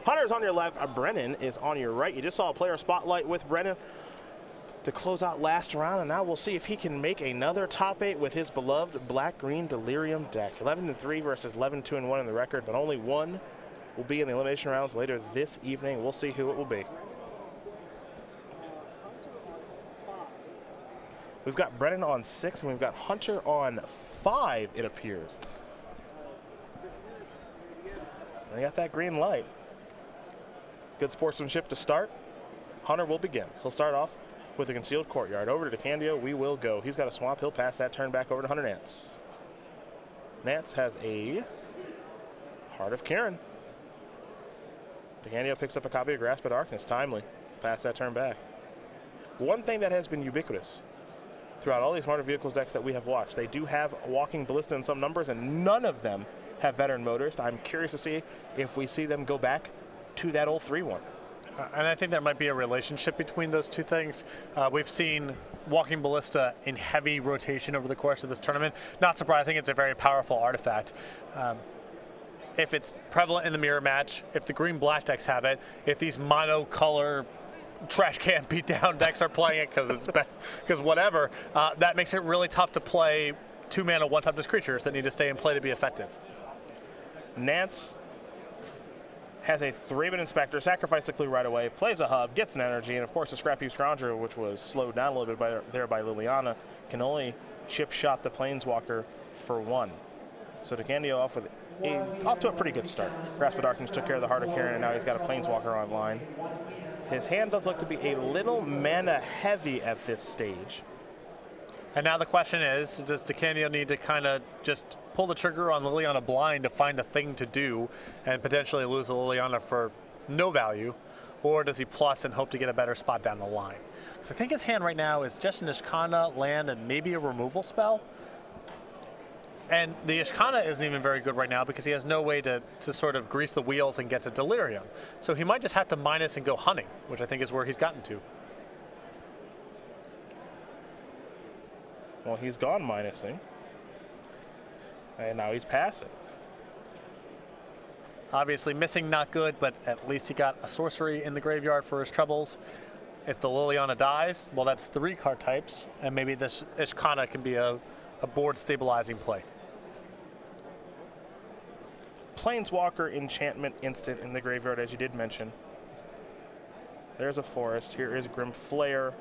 Hunter's on your left, Brennan is on your right. You just saw a player spotlight with Brennan to close out last round, and now we'll see if he can make another top 8 with his beloved black-green Delirium deck. 11-3 versus 11-2-1 in the record, but only one will be in the elimination rounds later this evening. We'll see who it will be. We've got Brennan on 6, and we've got Hunter on 5, it appears. And they got that green light. Good sportsmanship to start. Hunter will begin. He'll start off with a concealed courtyard. Over to DeCandio, we will go. He's got a swamp. He'll pass that turn back over to Hunter Nance. Nance has a Heart of Karen. DeCandio picks up a copy of Grasp of Darkness. Timely. Pass that turn back. One thing that has been ubiquitous throughout all these Smarter Vehicles decks that we have watched, they do have Walking Ballista in some numbers, and none of them have Veteran Motorist. I'm curious to see if we see them go back to that old 3-1. And I think there might be a relationship between those two things. We've seen Walking Ballista in heavy rotation over the course of this tournament. Not surprising, it's a very powerful artifact. If it's prevalent in the mirror match, if the green-black decks have it, if these monocolor trash can beatdown decks are playing it because whatever, that makes it really tough to play 2-mana one-toughness creatures that need to stay in play to be effective. Nance has a 3-bit Inspector, sacrifice the clue right away, plays a hub, gets an energy, and of course the Scrap Heap Scrounger, which was slowed down a little bit by Liliana, can only chip shot the Planeswalker for 1. So DeCandio off to a pretty good start. Grasp of Darkness took care of the Heart of Karen, and now he's got a Planeswalker online. His hand does look to be a little mana heavy at this stage. And now the question is, does DeCandio need to kind of just pull the trigger on Liliana blind to find a thing to do and potentially lose the Liliana for no value? Or does he plus and hope to get a better spot down the line? Because I think his hand right now is just an Ishkana, land, and maybe a removal spell. And the Ishkana isn't even very good right now because he has no way to sort of grease the wheels and get to Delirium. So he might just have to minus and go hunting, which I think is where he's gotten to. Well, he's gone minusing. And now he's passing. Obviously missing not good, but at least he got a sorcery in the graveyard for his troubles. If the Liliana dies, well, that's 3 card types, and maybe this Ishkana can be a board stabilizing play. Planeswalker enchantment instant in the graveyard, as you did mention. There's a forest. Here is Grim Flare.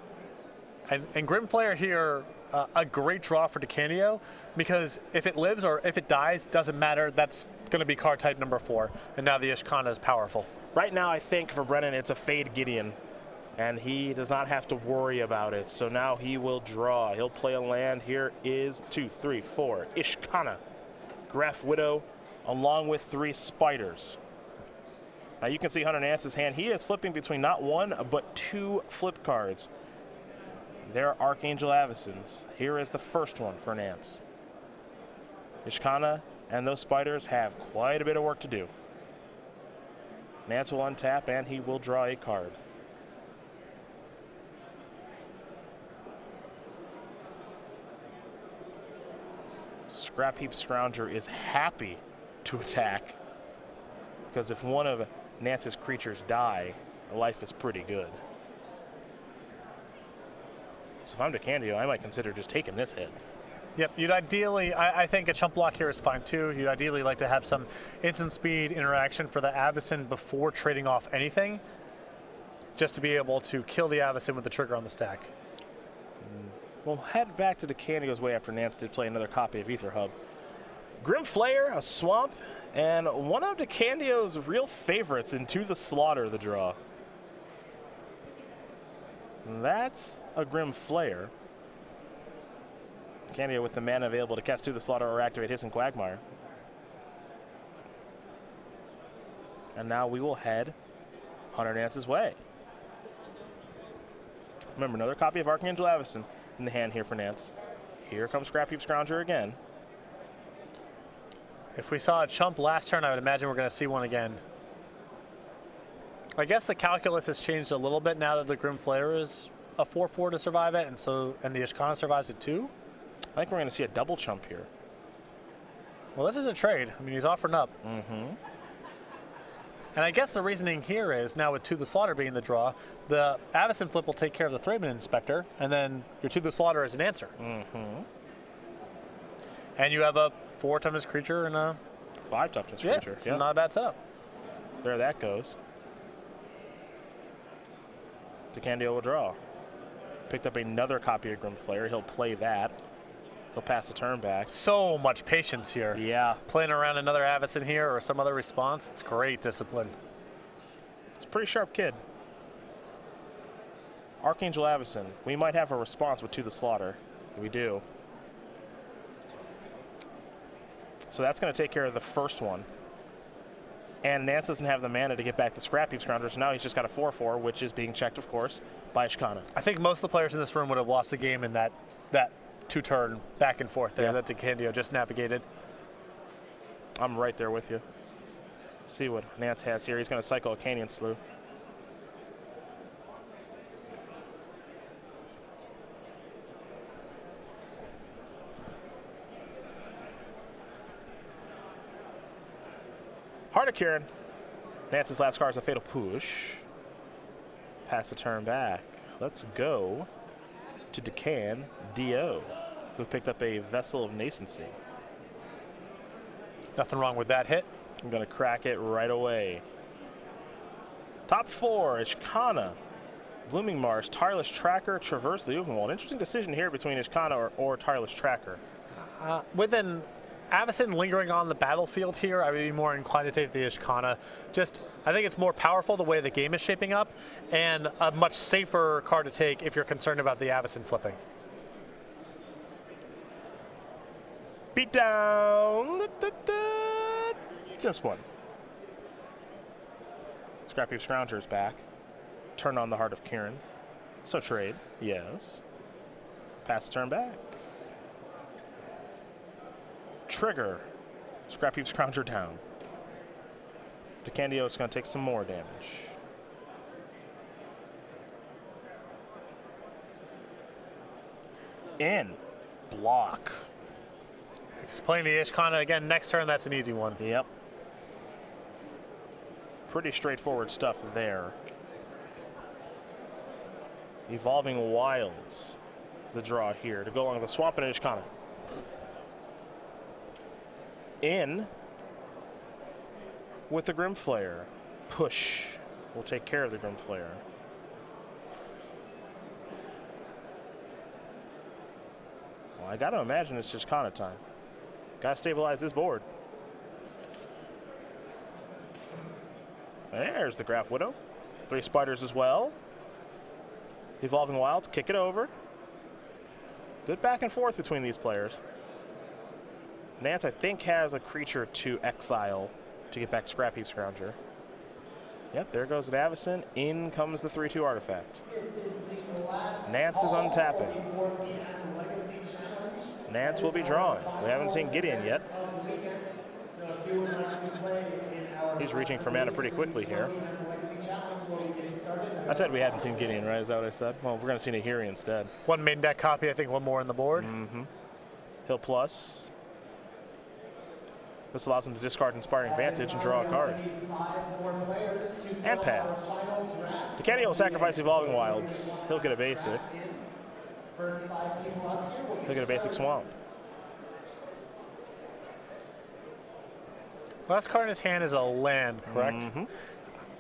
And Grim Flare here, a great draw for DeCandio, because if it lives or if it dies, doesn't matter. That's going to be card type number 4, and now the Ishkana is powerful. Right now, I think for Brennan, it's a Fade Gideon, and he does not have to worry about it. So now he will draw. He'll play a land. Here is 2, 3, 4. Ishkana, Graph Widow, along with 3 spiders. Now you can see Hunter Nance's hand. He is flipping between not 1, but 2 flip cards. There are Archangel Avacens. Here is the first one for Nance. Ishkana and those spiders have quite a bit of work to do. Nance will untap and he will draw a card. Scrap Heap Scrounger is happy to attack because if one of Nance's creatures die, life is pretty good. So if I'm DeCandio, I might consider just taking this hit. Yep, you'd ideally, I think a chump block here is fine too. You'd ideally like to have some instant speed interaction for the Avacyn before trading off anything, just to be able to kill the Avacyn with the trigger on the stack. We'll head back to DeCandio's way after Nance did play another copy of Aether Hub. Grim Flare, a swamp, and one of DeCandio's real favorites into the Slaughter, the draw. That's a Grim Flare. DeCandio with the mana available to cast to the Slaughter or activate Hiss and Quagmire. And now we will head Hunter Nance's way. Remember, another copy of Archangel Avacyn in the hand here for Nance. Here comes Scrap Heap Scrounger again. If we saw a chump last turn, I would imagine we're going to see one again. I guess the calculus has changed a little bit now that the Grim Flare is a 4/4 to survive it, and the Ishkana survives it too. I think we're going to see a double chump here. Well, this is a trade. I mean, he's offering up. And I guess the reasoning here is now with To the Slaughter being the draw, the Avacyn flip will take care of the Thraben Inspector, and then your To the Slaughter is an answer. And you have a 4 toughness creature and a 5 toughness creature. It's not a bad setup. There that goes. DeCandio will draw. Picked up another copy of Grimflayer. He'll play that. He'll pass the turn back. So much patience here. Yeah. Playing around another Avacyn here or some other response, it's great discipline. It's a pretty sharp kid. Archangel Avacyn. We might have a response with To the Slaughter. We do. So that's going to take care of the first one. And Nance doesn't have the mana to get back the Scrap Heap Scrounger, so now he's just got a 4/4, which is being checked, of course, by Ishkana. I think most of the players in this room would have lost the game in that 2-turn back and forth there that DeCandio just navigated. I'm right there with you. Let's see what Nance has here. He's going to cycle a Canyon Slew. Heart of Kieran. Nance's last card is a Fatal Push. Pass the turn back. Let's go to DeCandio, who picked up a Vessel of Nascency. Nothing wrong with that hit. I'm going to crack it right away. Top 4, Ishkana, Blooming Marsh, Tireless Tracker, Traverse the Open World. Interesting decision here between Ishkana or Tireless Tracker. With an Avacyn lingering on the battlefield here, I would be more inclined to take the Ishkana. I think it's more powerful the way the game is shaping up, and a much safer card to take if you're concerned about the Avacyn flipping. Beat down. Just one. Scrap Heap Scrounger's back. Turn on the Heart of Kieran. So trade. Yes. Pass the turn back. Trigger. Scrap Heap Scrounger down. DeCandio is going to take some more damage. In. Block. If he's playing the Ishkana again next turn, that's an easy one. Yep. Pretty straightforward stuff there. Evolving Wilds. The draw here to go along with the Swamp and Ishkana. In with the Grimflayer. Push will take care of the Grimflayer. Well, I got to imagine it's just Ishkana time. Got to stabilize this board. There's the Graph Widow. 3 spiders as well. Evolving Wilds, kick it over. Good back and forth between these players. Nance, I think, has a creature to exile to get back Scrap Heap Scrounger. Yep, there goes an Avacyn. In comes the 3/2 artifact. Nance is untapping. Nance will be drawing. We haven't seen Gideon yet. He's reaching for mana pretty quickly here. I said we hadn't seen Gideon, right? Is that what I said? Well, we're going to see Nahiri instead. 1 main deck copy, I think 1 more on the board. He'll plus. This allows him to discard Inspiring Vantage and draw a card. And pass. DeCandio will sacrifice Evolving Wilds. He'll get a basic. He'll get a basic Swamp. Last card in his hand is a land, correct?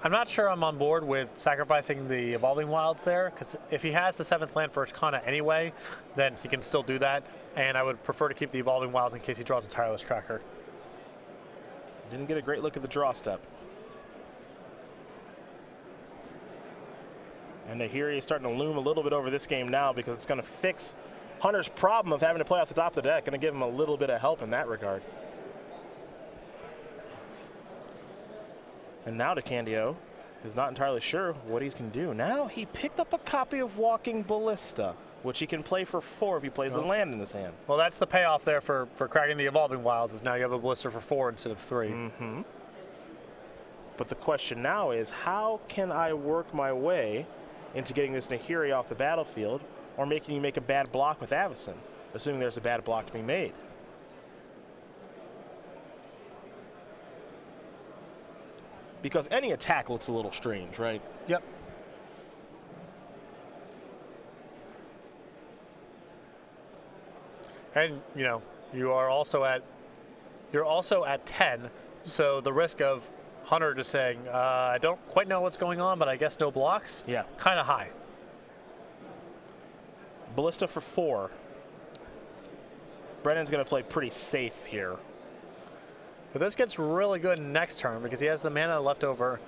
I'm not sure I'm on board with sacrificing the Evolving Wilds there, because if he has the 7th land for Ishkana anyway, then he can still do that, and I would prefer to keep the Evolving Wilds in case he draws a Tireless Tracker. Didn't get a great look at the draw step. And Nahiri is starting to loom a little bit over this game now because it's going to fix Hunter's problem of having to play off the top of the deck. Going to give him a little bit of help in that regard. And now DeCandio is not entirely sure what he can do. Now he picked up a copy of Walking Ballista, which he can play for 4 if he plays a land in his hand. Well, that's the payoff there for cracking the Evolving Wilds, is now you have a Ballista for 4 instead of 3. But the question now is, how can I work my way into getting this Nahiri off the battlefield or making you make a bad block with Avacyn, assuming there's a bad block to be made? because any attack looks a little strange, right? Yep. And you know, you're also at 10, so the risk of Hunter just saying, I don't quite know what's going on, but I guess no blocks. Yeah. Kind of high. Ballista for 4. Brennan's going to play pretty safe here. But this gets really good next turn because he has the mana left over.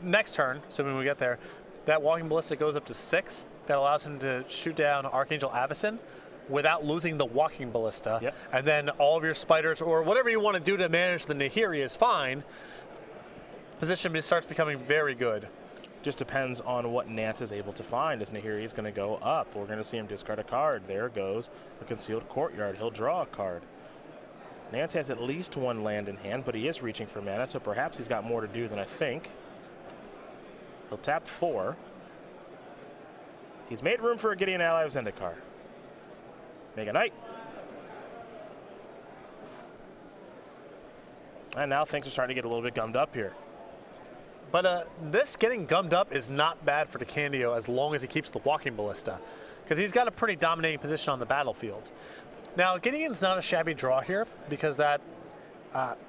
Next turn, so when we get there, that Walking Ballista goes up to 6. That allows him to shoot down Archangel Avacyn without losing the Walking Ballista. Yep. And then all of your spiders or whatever you want to do to manage the Nahiri is fine. Position starts becoming very good. Just depends on what Nance is able to find. As Nahiri is going to go up, we're going to see him discard a card. There goes a Concealed Courtyard. He'll draw a card. Nance has at least 1 land in hand, but he is reaching for mana, so perhaps he's got more to do than I think. He'll tap 4. He's made room for a Gideon Ally of Zendikar. Make a Knight. And now things are starting to get a little bit gummed up here. But this getting gummed up is not bad for DeCandio as long as he keeps the Walking Ballista, because he's got a pretty dominating position on the battlefield. Now, Gideon's not a shabby draw here, because that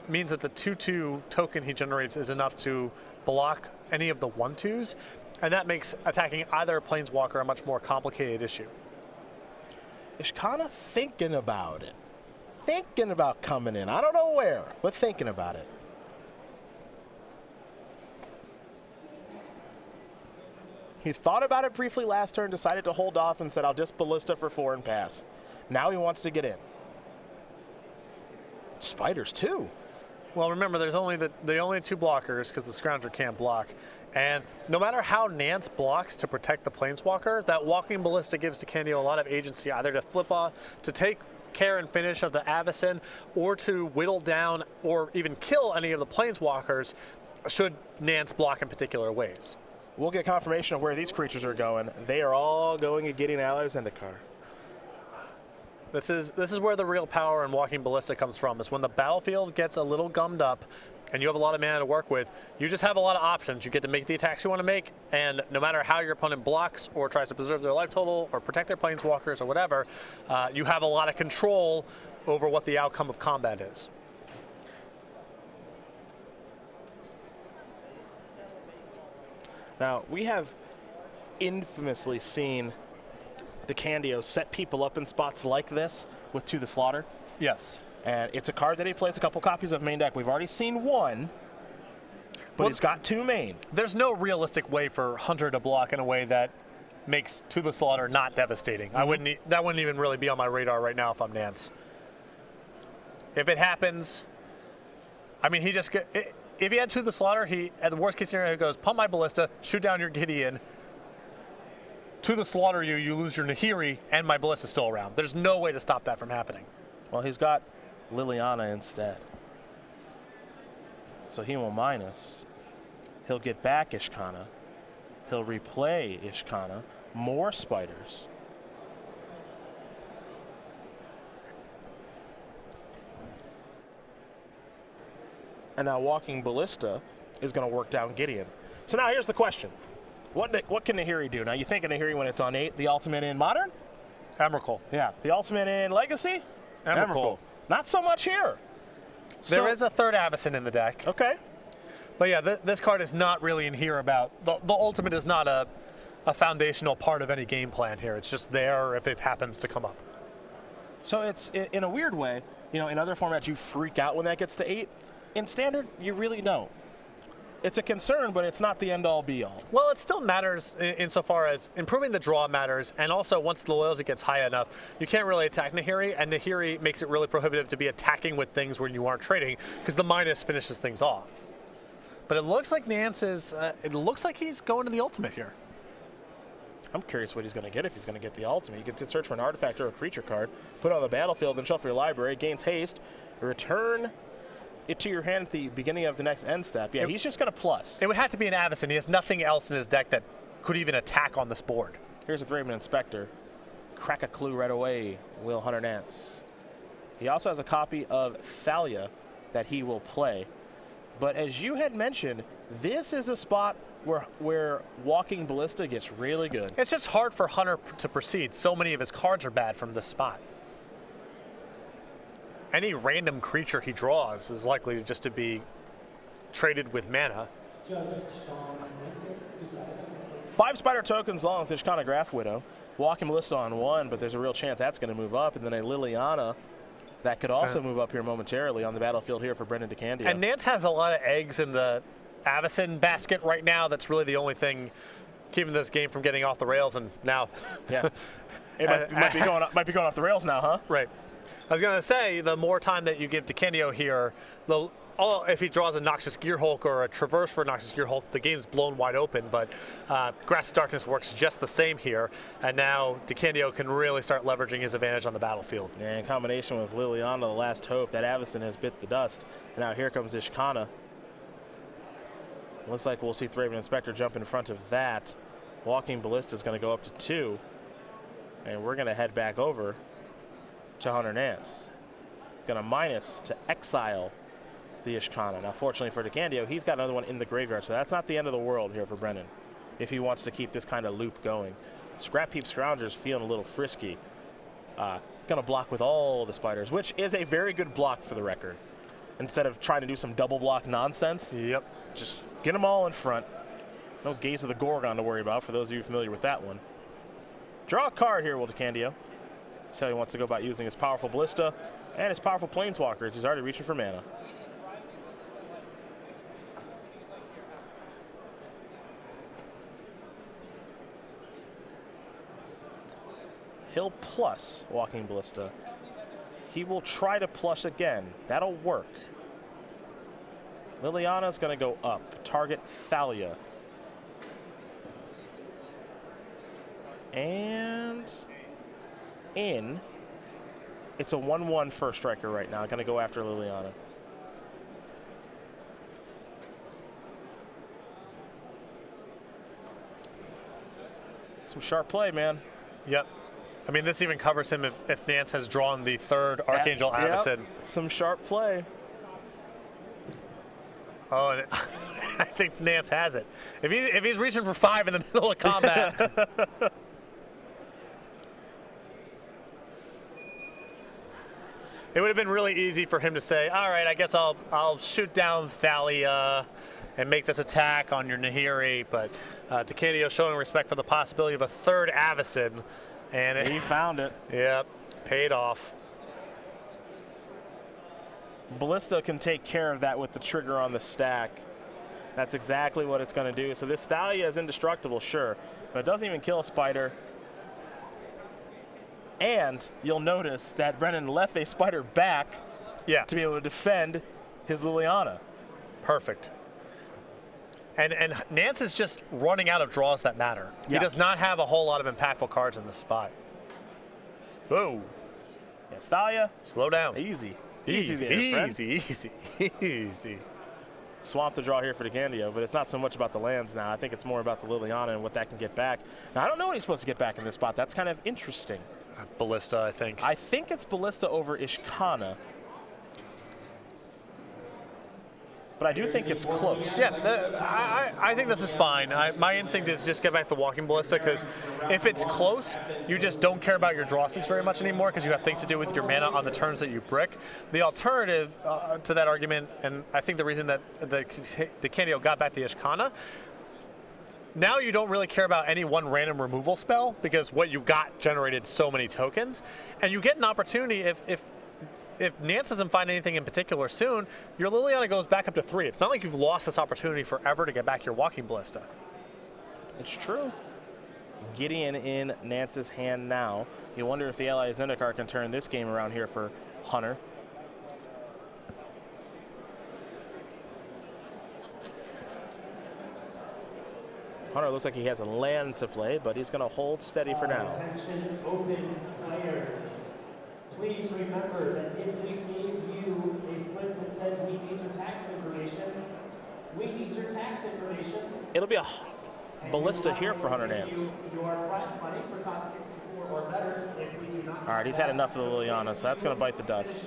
means that the 2/2 token he generates is enough to block any of the 1/2s, and that makes attacking either Planeswalker a much more complicated issue. Ishkana thinking about it. Thinking about coming in. I don't know where, but thinking about it. He thought about it briefly last turn, decided to hold off and said, I'll just Ballista for 4 and pass. Now he wants to get in. Spiders too. Well, remember, there's only the only 2 blockers because the Scrounger can't block. And no matter how Nance blocks to protect the Planeswalker, that Walking Ballista gives DeCandio a lot of agency, either to flip off, to take care and finish of the Avacyn, or to whittle down or even kill any of the Planeswalkers should Nance block in particular ways. We'll get confirmation of where these creatures are going. They are all going to Gideon Ally of Zendikar. This is where the real power in Walking Ballista comes from, is when the battlefield gets a little gummed up and you have a lot of mana to work with, you just have a lot of options. You get to make the attacks you want to make, and no matter how your opponent blocks or tries to preserve their life total or protect their Planeswalkers or whatever, you have a lot of control over what the outcome of combat is. Now, we have infamously seen DeCandio set people up in spots like this with To the Slaughter. Yes. And it's a card that he plays a couple copies of main deck. We've already seen 1, but he's got 2 main. There's no realistic way for Hunter to block in a way that makes To the Slaughter not devastating. Mm-hmm. That wouldn't even really be on my radar right now if I'm Nance. If it happens, I mean, if he had To the Slaughter, he, at the worst case scenario, he goes, pump my Ballista, shoot down your Gideon, To the Slaughter you lose your Nahiri, and my Ballista's still around. There's no way to stop that from happening. Well, he's got Liliana instead. So he will minus. He'll get back Ishkana. He'll replay Ishkana. More spiders. And now Walking Ballista is going to work down Gideon. So now here's the question. What can Nahiri do? Now you think of Nahiri when it's on 8, the ultimate in Modern? Emrakul. Yeah. The ultimate in Legacy? Emrakul. Not so much here. There is a 3rd Avacyn in the deck. Okay. But yeah, this card is not really in here about, the ultimate is not a foundational part of any game plan here. It's just there if it happens to come up. So it's, in a weird way, you know, in other formats you freak out when that gets to 8. In Standard, you really don't. It's a concern, but it's not the end-all, be-all. Well, it still matters insofar as improving the draw matters, and also once the loyalty gets high enough, you can't really attack Nahiri, and Nahiri makes it really prohibitive to be attacking with things when you aren't trading, because the minus finishes things off. But it looks like Nance is, it looks like he's going to the ultimate here. I'm curious what he's going to get if he's going to get the ultimate. You can search for an artifact or a creature card, put it on the battlefield, then shuffle your library, gains haste, return it to your hand at the beginning of the next end step. Yeah, he's just going to plus. It would have to be an Avacyn. He has nothing else in his deck that could even attack on this board. Here's a Thraben Inspector. Crack a clue right away, Will Hunter Nance. He also has a copy of Thalia that he will play. But as you had mentioned, this is a spot where Walking Ballista gets really good. It's just hard for Hunter to proceed. So many of his cards are bad from this spot. Any random creature he draws is likely just to be traded with mana. 5 spider tokens along with Ishkana Graph Widow. Walking Ballista on 1, but there's a real chance that's going to move up. And then a Liliana that could also move up here momentarily on the battlefield here for Brennan DeCandio. And Nance has a lot of eggs in the Avacyn basket right now. That's really the only thing keeping this game from getting off the rails. And now, yeah, it might be going off the rails now, huh? Right. I was going to say, the more time that you give DeCandio here, if he draws a Noxious Gearhulk or a Traverse for a Noxious Gearhulk, the game's blown wide open. But Grass of Darkness works just the same here. And now DeCandio can really start leveraging his advantage on the battlefield. Yeah, in combination with Liliana, the last hope, that Avacyn has bit the dust. And now here comes Ishkana. Looks like we'll see Thraben Inspector jump in front of that. Walking Ballista is going to go up to 2. And we're going to head back over to Hunter Nance. Going to minus to exile the Ishkana. Now, fortunately for DeCandio, he's got another one in the graveyard, so that's not the end of the world here for Brennan if he wants to keep this kind of loop going. Scrap Heap Scrounger's feeling a little frisky. Going to block with all the spiders, which is a very good block for the record. Instead of trying to do some double block nonsense, yep, just get them all in front. No Gaze of the Gorgon to worry about for those of you familiar with that one. Draw a card here, will DeCandio. That's how he wants to go about using his powerful Ballista and his powerful Planeswalkers. He's already reaching for mana. He'll plus Walking Ballista. He will try to plus again. That'll work. Liliana's going to go up. Target Thalia. And in. It's a 1/1 first striker right now. Going to go after Liliana. Some sharp play, man. Yep. I mean, this even covers him if Nance has drawn the 3rd Archangel Avacyn. Yep. Some sharp play. Oh, and I think Nance has it. If he's reaching for 5 in the middle of combat. It would have been really easy for him to say, all right, I guess I'll shoot down Thalia and make this attack on your Nahiri, but DeCandio showing respect for the possibility of a 3rd Avacyn. And he found it. Yep, paid off. Ballista can take care of that with the trigger on the stack. That's exactly what it's going to do. So this Thalia is indestructible, sure, but it doesn't even kill a spider. And you'll notice that Brennan left a spider back to be able to defend his Liliana. Perfect. And Nance is just running out of draws that matter. Yeah. He does not have a whole lot of impactful cards in this spot. Whoa. Yeah, Thalia. Slow down. Easy. Easy. Swamp the draw here for DeCandio, but it's not so much about the lands now. I think it's more about the Liliana and what that can get back. Now, I don't know what he's supposed to get back in this spot. That's kind of interesting. Ballista, I think. I think it's Ballista over Ishkana. But I do think it's close. Yeah, I think this is fine. My instinct is just get back to Walking Ballista, because if it's close, you just don't care about your draw seats very much anymore because you have things to do with your mana on the turns that you brick. The alternative to that argument, and I think the reason that DeCandio got back the Ishkana, now you don't really care about any one random removal spell because what you got generated so many tokens, and you get an opportunity if Nance doesn't find anything in particular soon, your Liliana goes back up to 3. It's not like you've lost this opportunity forever to get back your Walking Ballista. It's true. Gideon in Nance's hand now. You wonder if the Ally Zendikar can turn this game around here for Hunter. Hunter looks like he has a land to play, but he's going to hold steady for now. Attention, open players. Please remember that if we gave you a slip that says we need your tax information, we need your tax information. It'll be a Ballista here for Hunter Nance. Your prize money for top 64 or better if we do not. All right, he's had enough of the Liliana, so that's going to bite the dust.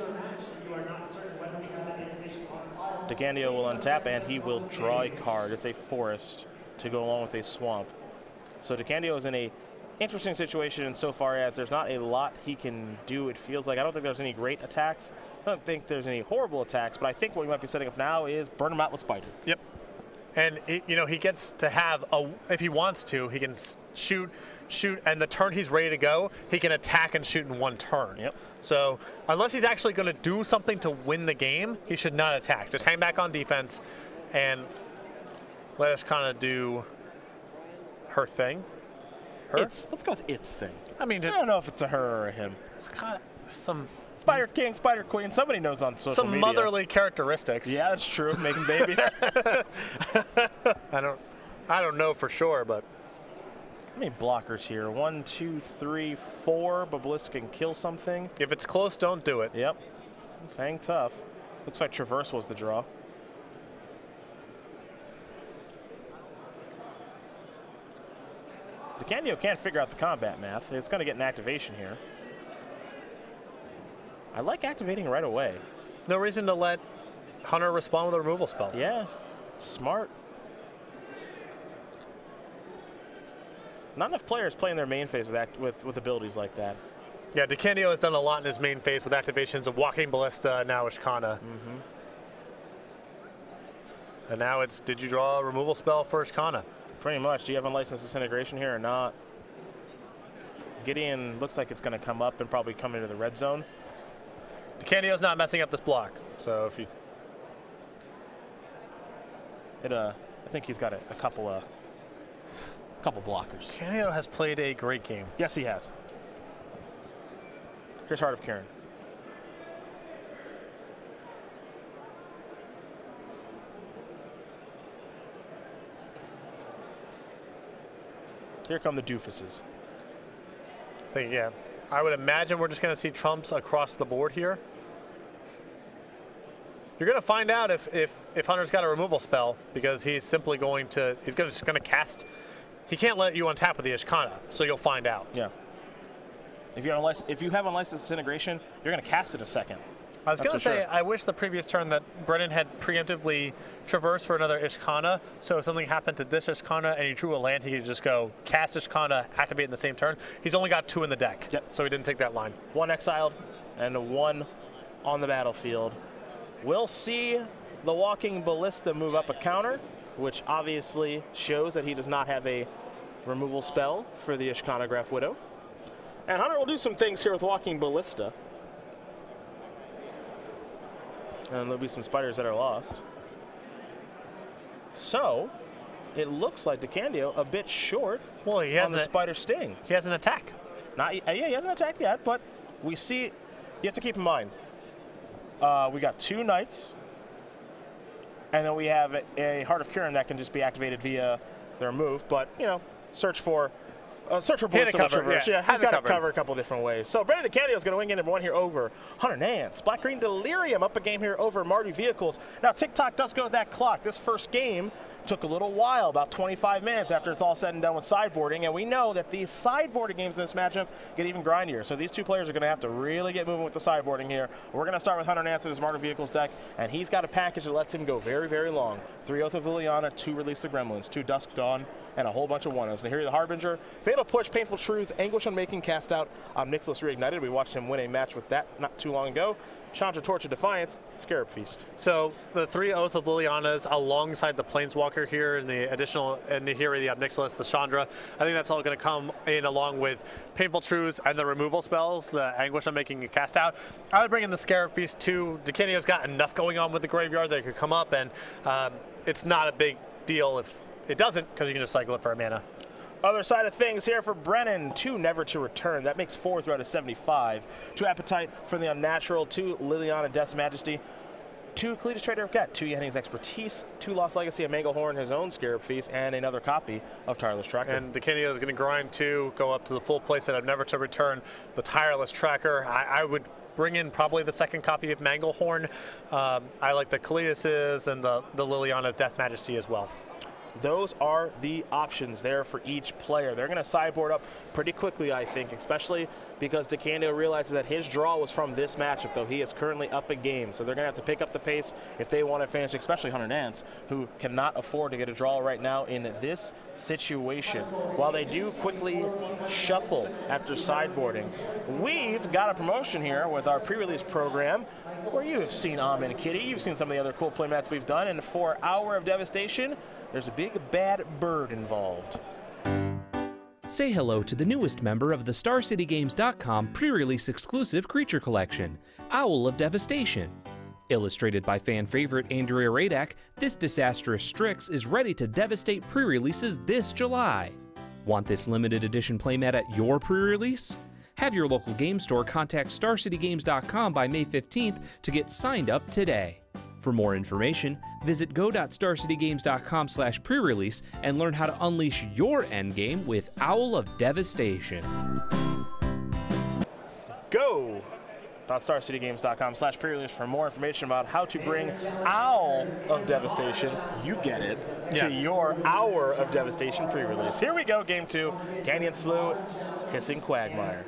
You are not certain whether we have that information on file. DeCandio will untap, and he will draw a card. It's a forest to go along with a swamp. So DeCandio is in a interesting situation insofar as there's not a lot he can do, it feels like. I don't think there's any great attacks. I don't think there's any horrible attacks, but I think what we might be setting up now is burn him out with Spider. Yep. And, you know, he gets to have, if he wants to, he can shoot, and the turn he's ready to go, he can attack and shoot in one turn. Yep. So unless he's actually going to do something to win the game, he should not attack. Just hang back on defense and let us kind of do her thing. Let's go with its thing. I mean, I don't know if it's a her or a him. It's kind of some Spider King, Spider Queen. Somebody knows on social media. Some motherly characteristics. Yeah, that's true. Making babies. I don't know for sure, but how many blockers here? 1, 2, 3, 4. But Ballista can kill something. If it's close, don't do it. Yep. Just hang tough. Looks like Traverse was the draw. DeCandio can't figure out the combat math. It's going to get an activation here. I like activating right away. No reason to let Hunter respond with a removal spell. Yeah, smart. Not enough players playing their main phase with abilities like that. Yeah, DeCandio has done a lot in his main phase with activations of Walking Ballista, now Ishkana. And now it's, did you draw a removal spell for Ishkana? Pretty much. Do you have unlicensed disintegration here or not? Gideon looks like it's going to come up and probably come into the red zone. DeCandio's not messing up this block, so if you... I think he's got a couple blockers. DeCandio has played a great game. Yes, he has. Here's Heart of Kieran. Here come the doofuses. Yeah. I would imagine we're just going to see trumps across the board here. You're going to find out if Hunter's got a removal spell, because he's simply just going to cast. He can't let you untap with the Ishkana, so you'll find out. Yeah. If you have unlicensed disintegration, you're going to cast it a second. I was going to say, I wish the previous turn that Brennan had preemptively traversed for another Ishkana, so if something happened to this Ishkana and he drew a land, he could just go cast Ishkana, activate in the same turn. He's only got 2 in the deck, so he didn't take that line. 1 exiled and 1 on the battlefield. We'll see the Walking Ballista move up a counter, which obviously shows that he does not have a removal spell for the Ishkana Graph Widow. And Hunter will do some things here with Walking Ballista. And there'll be some spiders that are lost. So, it looks like DeCandio a bit short on the spider sting. He has an attack. Yeah, he hasn't attacked yet, but we see, you have to keep in mind, we got 2 knights, and then we have a Heart of Kieran that can just be activated via their move, but, you know, search for Ballista with Traverse. Yeah, he's got to cover a couple different ways. So Brennan DeCandio is going to wing in number 1 here over Hunter Nance. Black Green Delirium up a game here over Marty Vehicles. Now TikTok does go with that clock. This first game took a little while, about 25 minutes after it's all said and done with sideboarding, and we know that these sideboarding games in this matchup get even grindier. So these 2 players are going to have to really get moving with the sideboarding here. We're going to start with Hunter Nance in his Marty Vehicles deck, and he's got a package that lets him go very, very long. 3 Oath of Liliana, 2 Release the Gremlins, 2 Dusk Dawn, and a whole bunch of 1-0s. And here the Harbinger, Fatal Push, Painful Truth, Anguish Unmaking, Cast Out, Omnixilus Reignited. We watched him win a match with that not too long ago. Chandra Torch of Defiance, Scarab Feast. So the 3 Oath of Lilianas alongside the Planeswalker here and the additional Nahiri, the Omnixilus, the Chandra. I think that's all going to come in along with Painful Truths and the removal spells, the Anguish Unmaking and Cast Out. I would bring in the Scarab Feast too. DeCandio's got enough going on with the graveyard that it could come up, and it's not a big deal if it doesn't, because you can just cycle it for a mana. Other side of things here for Brennan, 2 Never to Return. That makes 4 throughout of 75. 2 Appetite for the Unnatural, 2 Liliana Death's Majesty, 2 Cletus Trader of Cat, 2 Yenning's Expertise, 2 Lost Legacy of Manglehorn, his own Scarab Feast, and another copy of Tireless Tracker. And DeCandio is going to grind 2, go up to the full playset of Never to Return, the Tireless Tracker. I would bring in probably the 2nd copy of Manglehorn. I like the Cletuses and the Liliana Death Majesty as well. those are the options there for each player. They're going to sideboard up pretty quickly, I think, especially because DeCandio realizes that his draw was from this matchup, though he is currently up a game. So they're going to have to pick up the pace if they want to finish, especially Hunter Nance, who cannot afford to get a draw right now in this situation. While they do quickly shuffle after sideboarding, we've got a promotion here with our pre-release program where you have seen Amin Kitty, you've seen some of the other cool playmats we've done, and for Hour of Devastation, there's a big bad bird involved. Say hello to the newest member of the StarCityGames.com pre-release exclusive creature collection, Owl of Devastation. Illustrated by fan favorite Deandreo Radak, this disastrous Strix is ready to devastate pre-releases this July. Want this limited edition playmat at your pre-release? Have your local game store contact StarCityGames.com by May 15th to get signed up today. For more information, visit go.starcitygames.com/pre-release and learn how to unleash your endgame with Owl of Devastation. Go.starcitygames.com/pre-release for more information about how to bring Owl of Devastation, you get it, to your Hour of Devastation pre-release. Here we go, game 2, Canyon Slew, Hissing Quagmire.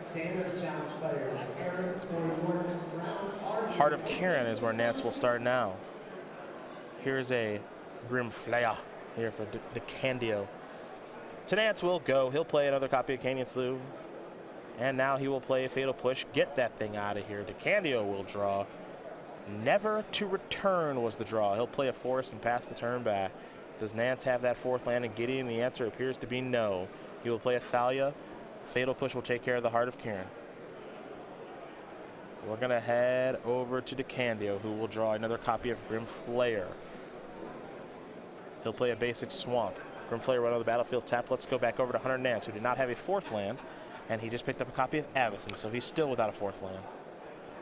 Heart of Kiran is where Nance will start now. Here's a Grim Flaya here for DeCandio. To Nance will go. He'll play another copy of Canyon Slew. And now he will play a Fatal Push. Get that thing out of here. DeCandio will draw. Never to Return was the draw. He'll play a Forest and pass the turn back. Does Nance have that 4th land in Gideon? The answer appears to be no. He will play a Thalia. Fatal Push will take care of the Heart of Kiran. We're going to head over to DeCandio, who will draw another copy of Grim Flayer. He'll play a basic Swamp. Grim Flayer went on the battlefield tap. Let's go back over to Hunter Nance, who did not have a 4th land, and he just picked up a copy of Avacyn, so he's still without a 4th land.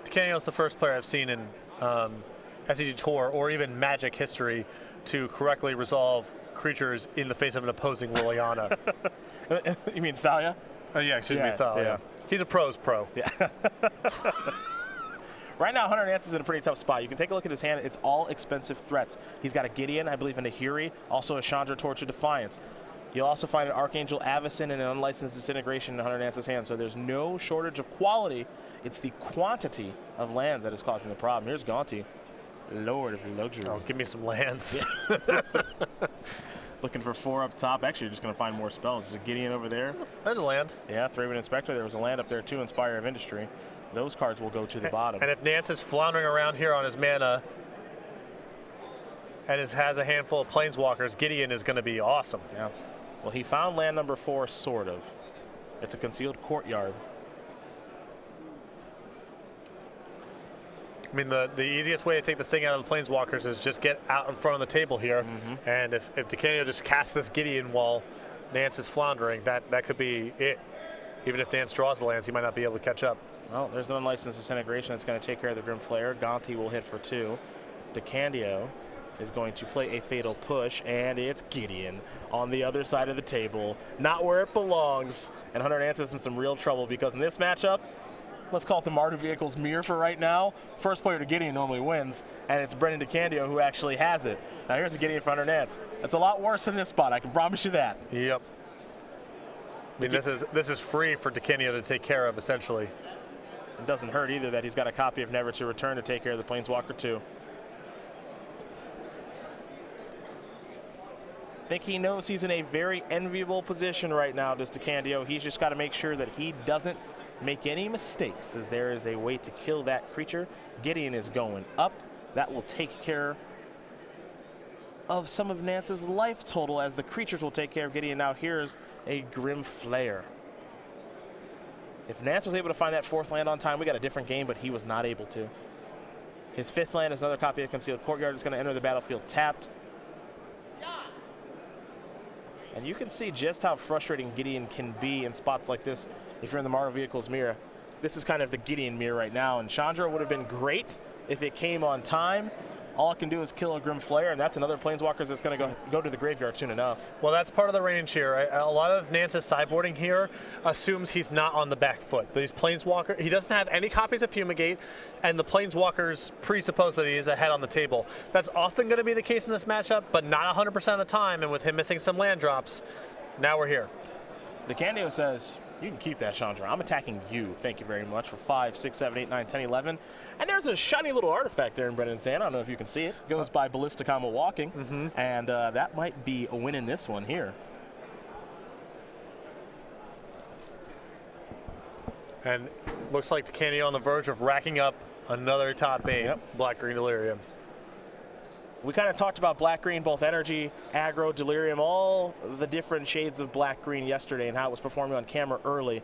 DeCandio's the first player I've seen in SCG Tour or even Magic history to correctly resolve creatures in the face of an opposing Liliana. You mean Thalia? Yeah, excuse me, Thalia. Yeah. He's a pro's pro. Yeah. Right now, Hunter Nance is in a pretty tough spot. You can take a look at his hand. It's all expensive threats. He's got a Gideon, I believe, and a Hiri, also a Chandra, Torch of Defiance. You'll also find an Archangel Avacyn and an Unlicensed Disintegration in Hunter Nance's hand, so there's no shortage of quality. It's the quantity of lands that is causing the problem. Here's Gaunty, Lord of Luxury. Oh, give me some lands. Looking for 4 up top. Actually, you're just going to find more spells. There's a Gideon over there. There's a land. Yeah, Thraben Inspector. There was a land up there, too, Inspire of Industry. Those cards will go to the bottom. And if Nance is floundering around here on his mana and has a handful of Planeswalkers, Gideon is going to be awesome. Yeah. Well, he found land number 4, sort of. It's a Concealed Courtyard. I mean, the easiest way to take this thing out of the Planeswalkers is just get out in front of the table here. And if DeCandio just casts this Gideon while Nance is floundering, that could be it. Even if Nance draws the lands, he might not be able to catch up. Well, there's an Unlicensed Disintegration that's going to take care of the Grim Flayer. Gaunty will hit for 2. DeCandio is going to play a Fatal Push, and it's Gideon on the other side of the table. Not where it belongs. And Hunter Nance is in some real trouble because in this matchup, let's call it the Mardu Vehicle's mirror for right now. First player to Gideon normally wins, and it's Brennan DeCandio who actually has it. Now here's a Gideon for Hunter Nance. That's a lot worse than this spot, I can promise you that. Yep. I mean, this is free for DeCandio to take care of, essentially. It doesn't hurt either that he's got a copy of Never to Return to take care of the Planeswalker too. I think he knows he's in a very enviable position right now, does DeCandio. He's just got to make sure that he doesn't make any mistakes, as there is a way to kill that creature. Gideon is going up. That will take care of some of Nance's life total, as the creatures will take care of Gideon. Now here's a Grim Flayer. If Nance was able to find that 4th land on time, we got a different game, but he was not able to. His 5th land is another copy of Concealed Courtyard. It's going to enter the battlefield tapped. And you can see just how frustrating Gideon can be in spots like this if you're in the Mardu Vehicle's mirror. This is kind of the Gideon mirror right now, and Chandra would have been great if it came on time, all it can do is kill a Grim Flayer, and that's another Planeswalkers that's going to go to the graveyard soon enough. Well, that's part of the range here. A lot of Nance's sideboarding here assumes he's not on the back foot. These Planeswalker, he doesn't have any copies of Fumigate, and the Planeswalkers presuppose that he is ahead on the table. That's often going to be the case in this matchup, but not 100% of the time, and with him missing some land drops, now we're here. DeCandio says, you can keep that, Chandra. I'm attacking you. Thank you very much for 5, 6, 7, 8, 9, 10, 11. And there's a shiny little artifact there in Brennan's hand. I don't know if you can see it. It goes by Ballistic Combo Walking. And that might be a win in this one here. And looks like DeCandio on the verge of racking up another top 8. Yep. Black-green Delirium. We kind of talked about black-green, both energy, aggro, delirium, all the different shades of black-green yesterday and how it was performing on camera early.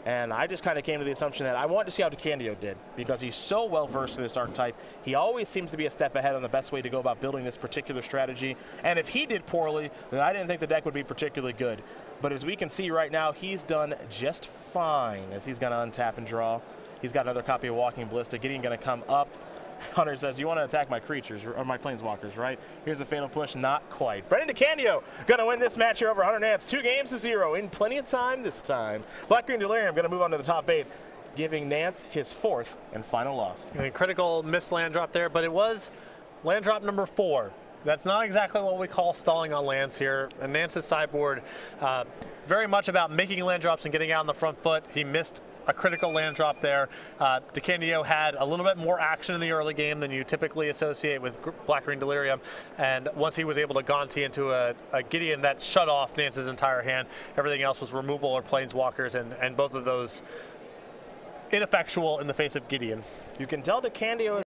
And I just kind of came to the assumption that I wanted to see how DeCandio did because he's so well-versed in this archetype. He always seems to be a step ahead on the best way to go about building this particular strategy. And if he did poorly, then I didn't think the deck would be particularly good. But as we can see right now, he's done just fine as he's going to untap and draw. He's got another copy of Walking Ballista. Gideon going to come up. Hunter says, you want to attack my creatures, or my Planeswalkers, right? Here's a Fatal Push, not quite. Brennan DeCandio going to win this match here over Hunter Nance, 2-0 in plenty of time this time. Black-green Delirium going to move on to the top 8, giving Nance his 4th and final loss. And critical missed land drop there, but it was land drop number 4. That's not exactly what we call stalling on lands here. And Nance's sideboard, very much about making land drops and getting out on the front foot. He missed a critical land drop there. DeCandio had a little bit more action in the early game than you typically associate with Black-green Delirium, and once he was able to Gonti into a Gideon that shut off Nance's entire hand, everything else was removal or Planeswalkers, and both of those ineffectual in the face of Gideon. You can tell DeCandio